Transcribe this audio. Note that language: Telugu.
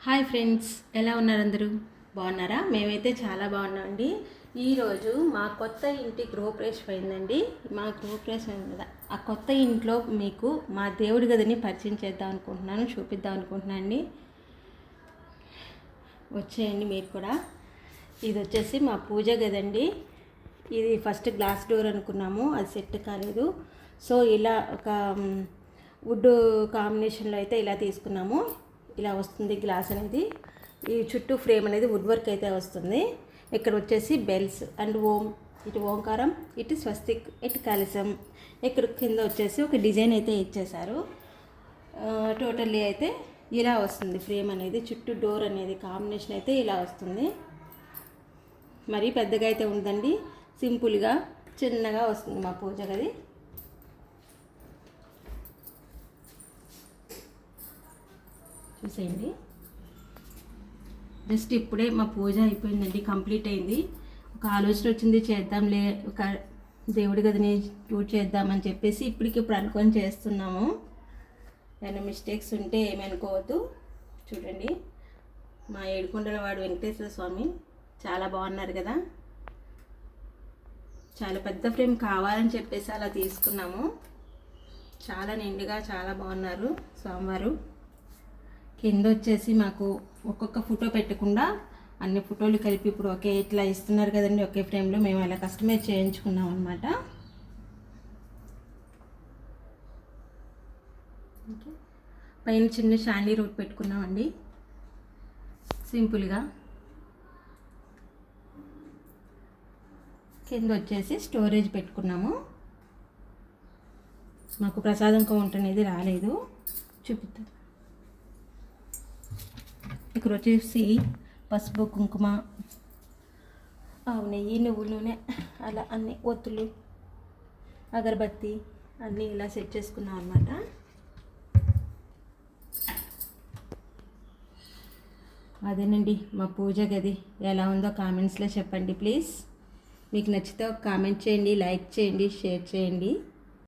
హాయ్ ఫ్రెండ్స్, ఎలా ఉన్నారు అందరూ? బాగున్నారా? మేమైతే చాలా బాగున్నామండి. ఈరోజు మా కొత్త ఇంటి గృహప్రవేశం అయిందండి. మా గృహప్రవేశం అయింది కదా, ఆ కొత్త ఇంట్లో మీకు మా దేవుడి గదిని పరిచయం చేద్దాం అనుకుంటున్నాను, చూపిద్దాం అనుకుంటున్నాను అండి. వచ్చేయండి మీరు కూడా. ఇది వచ్చేసి మా పూజ గది అండి. ఇది ఫస్ట్ గ్లాస్ డోర్ అనుకున్నాము, అది సెట్ కాలేదు. సో ఇలా ఒక వుడ్ కాంబినేషన్లో అయితే ఇలా తీసుకున్నాము. ఇలా వస్తుంది గ్లాస్ అనేది. ఈ చుట్టూ ఫ్రేమ్ అనేది వుడ్ వర్క్ అయితే వస్తుంది. ఇక్కడ వచ్చేసి బెల్స్ అండ్ ఓం, ఇటు ఓంకారం, ఇటు స్వస్తిక్, ఇటు కలశం. ఇక్కడ కింద వచ్చేసి ఒక డిజైన్ అయితే ఇచ్చేశారు. టోటల్లీ అయితే ఇలా వస్తుంది ఫ్రేమ్ అనేది. చుట్టూ డోర్ అనేది కాంబినేషన్ అయితే ఇలా వస్తుంది. మరీ పెద్దగా అయితే ఉందండి, సింపుల్గా చిన్నగా వస్తుంది మా పూజ గది. చూసేయండి. జస్ట్ ఇప్పుడే మా పూజ అయిపోయిందండి, కంప్లీట్ అయింది. ఒక ఆలోచన వచ్చింది, చేద్దాంలే ఒక దేవుడి గదిని టూర్ చేద్దామని చెప్పేసి ఇప్పుడు అనుకొని చేస్తున్నాము. ఏమైనా మిస్టేక్స్ ఉంటే ఏమి అనుకోవద్దు. చూడండి, మా ఏడుకొండలవాడు వెంకటేశ్వర స్వామి చాలా బాగున్నారు కదా. చాలా పెద్ద ఫ్రేమ్ కావాలని చెప్పేసి అలా తీసుకున్నాము. చాలా నిండుగా చాలా బాగున్నారు స్వామివారు. కింద వచ్చేసి మాకు ఒక్కొక్క ఫోటో పెట్టకుండా అన్ని ఫోటోలు కలిపి ఇప్పుడు ఒకే ఇట్లా ఇస్తున్నారు కదండి, ఒకే ఫ్రేమ్లో మేము అలా కస్టమైజ్ చేయించుకున్నాం అనమాట. పైన చిన్న షాండీ రోడ్ పెట్టుకున్నామండి సింపుల్గా. కింద వచ్చేసి స్టోరేజ్ పెట్టుకున్నాము. మాకు ప్రసాదం కౌంటర్ అనేది రాలేదు, చూపిస్తాను. ఇక్కడ వచ్చేసి పసుపు, కుంకుమ, ఆవు నెయ్యి, నువ్వుల నూనె, అలా అన్ని ఒత్తులు, అగరబత్తి అన్నీ ఇలా సెట్ చేసుకున్నాం అనమాట. అదేనండి మా పూజ గది. ఎలా ఉందో కామెంట్స్లో చెప్పండి ప్లీజ్. మీకు నచ్చితే ఒక కామెంట్ చేయండి, లైక్ చేయండి, షేర్ చేయండి.